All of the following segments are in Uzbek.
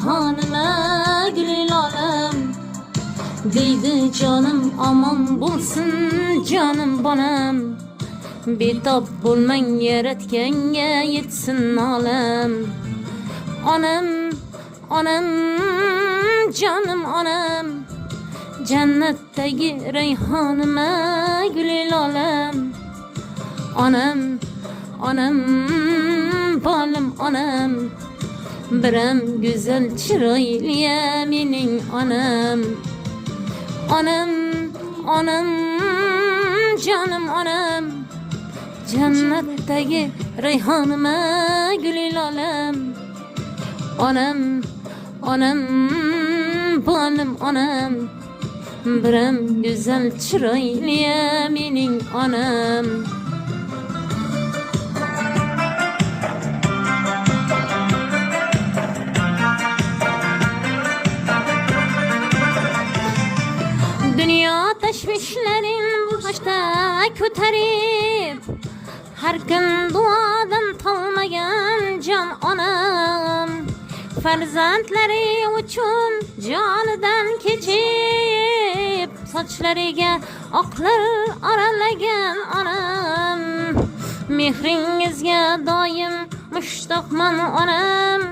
rayhonima gülül alem. Deydi canım aman bulsun canım bonam. Betap bulman yaratganga yetsin alem. Anam, anam, canım anam. Cennetdagi rayhonima gülül alem. Anam, anam, bolam anam. Biram güzel chiroyliya mening onam. Onam, onam, canım onam. Jannatdagi rayhonima gulil olam. Onam, onam, bolam onam. Biram güzel chiroyliya mening onam. Dünya teşvişlerin başta köterip her gün duadan talmayan can anam. Farzandları uchun jonidan kechib sochlariga oqlar aralagan onam. Mehringizga doim mushtoqman onam.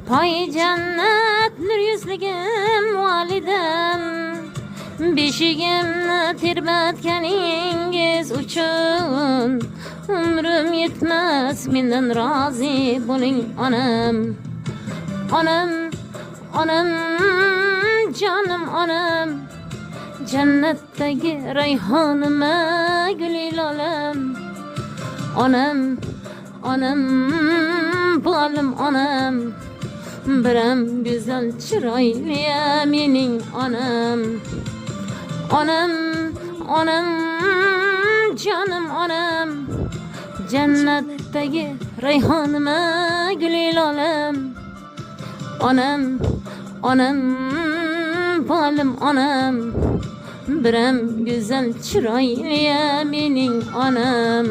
Pay jannat nur yuzligim volidam. Beshigimni terbatganingiz uchun umrim yetmas, mendan rozi bo'ling onam. Onam, onam, canım onam. Jannatdagi rayhonima gulil olam. Onam, onam, bolam onam. Biram güzel chiroyliya mening onam. Onam, onam, canım onam. Jannatdagi rayhonima gulil olam. Onam, onam, bolam onam. Biram güzel chiroyliya mening onam.